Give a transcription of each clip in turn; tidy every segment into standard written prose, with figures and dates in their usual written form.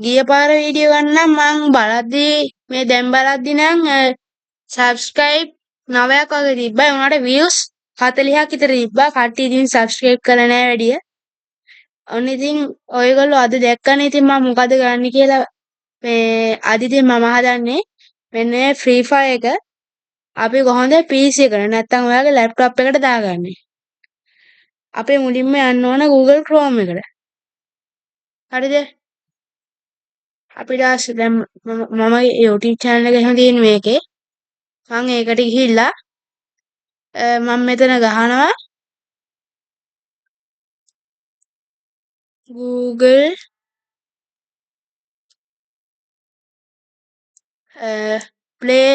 ගිය පාර වීඩියෝ ගන්න මං බලද්දී මේ දැන් බලද්දී නම් subscribe 9ක් වගේ තිබ්බා. ඒ වුණාට views 40ක් විතර තිබ්බා. කට්ටිය ඉතින් subscribe කරලා නැහැ වැඩිය. ඔන්න ඉතින් ඔයගොල්ලෝ අද දැක්කනේ ඉතින් මම මොකද ගන්න කියලා. මේ අද ඉතින් මම හදන්නේ මෙන්න මේ Free Fire එක අපි කොහොමද PC එකට නැත්නම් ඔයාගේ laptop එකට දාගන්නේ. අපි මුලින්ම යන්න ඕන Google Chrome එකට. හරිද? අපිට දැන් මම YouTube channel එක එහෙම තියෙන මේකේ මම ඒකට ගිහිල්ලා මම මෙතන ගහනවා Google Play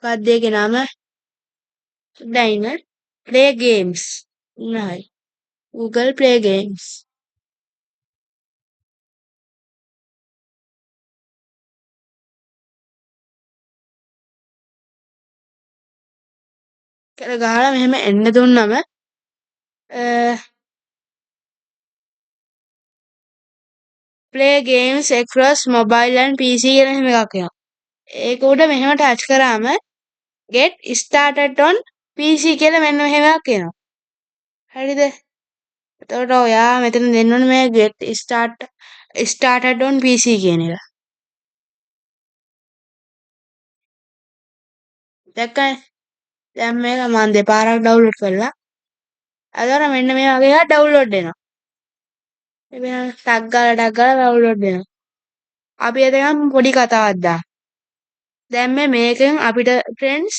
මොකක්ද ඒකේ නම දැන් Play Games නයි Google Play Games කියලා ගහලා මෙහෙම එන්න දුන්නම Play Games across mobile and PC කියලා එහෙම එකක් එනවා. ඒක උඩ මෙහෙම ටච් කරාම get started on PC කියලා මෙන්න මෙහෙම එකක් එනවා. හරිද? එතකොට ඔයා මෙතන දෙන්න ඕනේ මේ get started on PC කියන එක. දැක්කනේ? දැන් මේක මම දෙපාරක් ඩවුන්ලෝඩ් කළා. අදවර මෙන්න මේ වගේ එකක් ඩවුන්ලෝඩ් වෙනවා. මේ ටක් ගාලා ඩවුන්ලෝඩ් වෙනවා. අපි එතකම් පොඩි කතාවක් දාන්න. දැන් මේකෙන් අපිට friends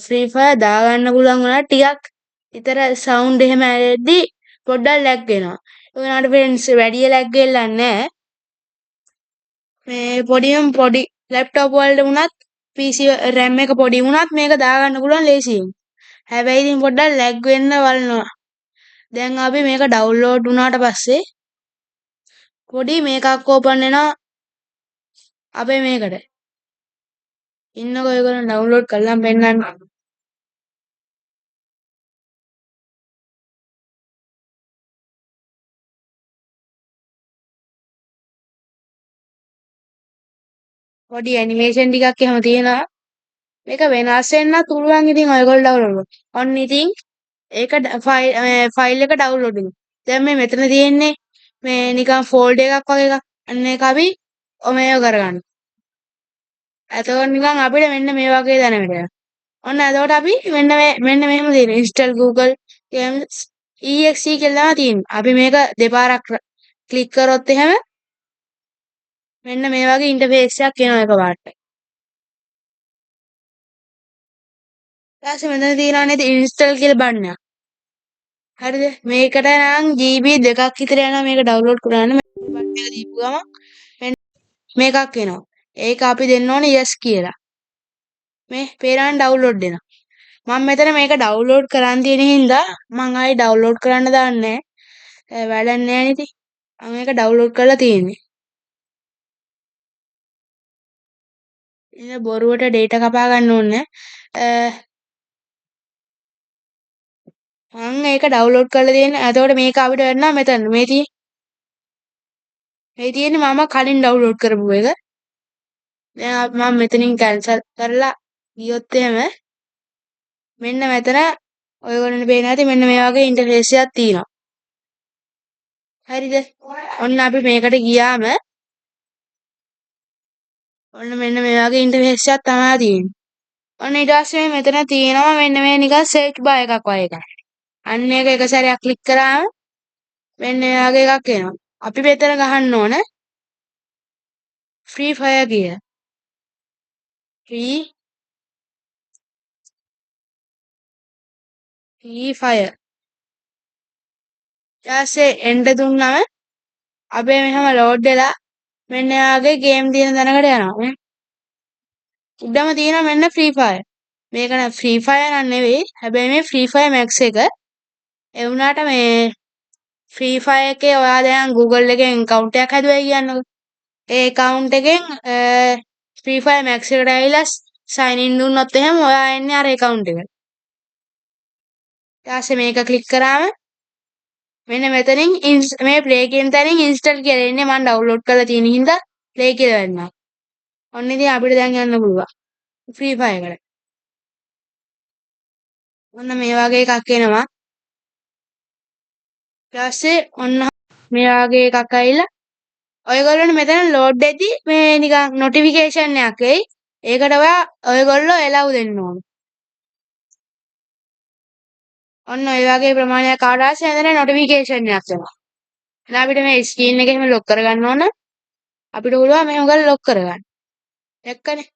Free Fire දාගන්න පුළුවන් වුණා ටිකක් විතර sound එහෙම ඇරෙද්දි පොඩ්ඩක් lag වෙනවා. ඒ වුණාට friends වැඩි lag වෙලා නැහැ. මේ පොඩි laptop වලට වුණත් PC RAM එක පොඩි වුණත් මේක දාගන්න පුළුවන් ලේසියෙන්. හැබැයි ඉතින් පොඩ්ඩක් lag වෙන්න වළනවා. දැන් අපි මේක ඩවුන්ලෝඩ් වුණාට පස්සේ පොඩි මේකක් ඕපන් වෙනවා අපේ මේකට. ඉන්නකෝ ඒගොල්ලෝ ඩවුන්ලෝඩ් කරලා පෙන්නන්න. පොඩි ඇනිමේෂන් ටිකක් එහෙම තියෙනවා. මේක වෙනස් වෙන්නත් පුළුවන් ඉතින් ඔයගොල්ලෝ ඩවුන්ලෝඩ්. ඔන්න ඉතින් ඒක ෆයිල් එක ඩවුන්ලෝඩ් වෙනවා. දැන් මෙතන තියෙන්නේ මේ නිකන් ෆෝල්ඩර් එකක් වගේ එකක්. අන්න ඒක අපි මේව කරගන්න. එතකොට නිකන් අපිට මෙන්න මේ වගේ දැනෙන්න. ඔන්න එතකොට අපි මෙන්න මෙහෙම තියෙනවා. install Google Games exe කියලා තියෙනවා. අපි මේක දෙපාරක් ක්ලික් කරොත් එහෙම මෙන්න මේ වගේ ඉන්ටර්ෆේස් එකක් එනවා එකපාරට. ඊට මෙතන තියෙනවා නේද install කියලා බටන් එක. හරිද? මේකට නම් GB 2ක් විතර යනවා මේක ඩවුන්ලෝඩ් කරගන්න. මේ බටන් එක දීපු ගමන් මෙන්න මේකක් එනවා. ඒක අපි දෙන්න ඕනේ yes කියලා. මේ පේරාන් ඩවුන්ලෝඩ් වෙනවා. මම මෙතන මේක ඩවුන්ලෝඩ් කරන් තියෙන හින්දා මම ආයි ඩවුන්ලෝඩ් කරන්න දාන්නේ නැහැ. වැඩක් නැහැ නේ ඉතින්. මම මේක ඩවුන්ලෝඩ් කරලා තියෙන්නේ. ඉතින් බොරුවට data කපා ගන්න ඕනේ මම ඒක ඩවුන්ලෝඩ් කරලා තියෙන්නේ. එතකොට මේක අපිට වෙන්නවා මෙතන. මේ තියෙන්නේ මම කලින් ඩවුන්ලෝඩ් කරපු එක. දැන් මම මෙතනින් කැන්සල් කරලා ගියොත් එහෙම මෙන්න මෙතන ඔයගොල්ලන්ට පේනවා ඇති මෙන්න මේ වගේ ඉන්ටර්ෆේස් එකක් තියෙනවා. හරිද? ඔන්න අපි මේකට ගියාම ඔන්න මෙන්න මේ වගේ ඉන්ටර්ෆේස් එකක් තමයි තියෙන්නේ. ඔන්න ඊට පස්සේ මෙතන තියෙනවා මෙන්න මේ නිකන් සර්ච් බාර් එකක් වගේ එකක්. අන්න ඒක එක සැරයක් ක්ලික් කරාම මෙන්න මේ වගේ එකක් එනවා. අපි මෙතන ගහන්න ඕන Free Fire කියලා. Free Fire. ඊටසේ එන්ටර් දුන්නම අපේ මෙහෙම ලෝඩ් වෙලා මෙන්න යාගේ ගේම් තියෙන තැනකට යනවා. උඩම තියෙනවා මෙන්න Free Fire. මේක න Free Fire නන් නෙවෙයි. හැබැයි මේ Free Fire Max එක ඒ වුණාට මේ Free Fire එකේ ඔයා දැන් Google එකෙන් account එකක් හැදුවයි කියන්නකෝ. ඒ account එකෙන් Free Fire Max එකට ඇවිල්ලා sign in දුන්නොත් එහෙම ඔයා එන්නේ අර account එකට. ඊට පස්සේ මේක ක්ලික් කරාම මෙන්න මෙතනින් මේ ප්ලේ කියන තැනින් ඉන්ස්ටෝල් කියලා එන්නේ මම ඩවුන්ලෝඩ් කරලා තියෙන හින්දා ප්ලේ කියලා වෙන්නවා. ඔන්න ඉතින් අපිට දැන් යන්න පුළුවන්. ෆ්‍රී ෆයර් එකට. ඔන්න මේ වගේ එකක් එනවා. ඊට පස්සේ ඔන්න මේ වගේ එකක් ඇවිල්ලා ඔයගොල්ලෝනේ මෙතන ලෝඩ් වෙද්දි මේ නිකන් නොටිෆිකේෂන් එකක් එයි. ඒකට ඔයගොල්ලෝ එලව් දෙන්න ඕන. ඔන්න ඔය වගේ ප්‍රමාණයක් ආවට පස්සේ එතන නොටිෆිකේෂන් එකක් එනවා. දැන් අපිට මේ ස්ක්‍රීන් එක එහෙම ලොක් කරගන්න ඕන. අපිට පුළුවන් මෙහෙම කරලා ලොක් කරගන්න. දැක්කනේ?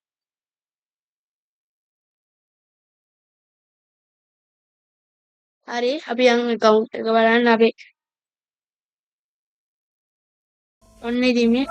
හරි අපි යන් account එක බලන්න අපේ ඔන්න ඉතින් මේ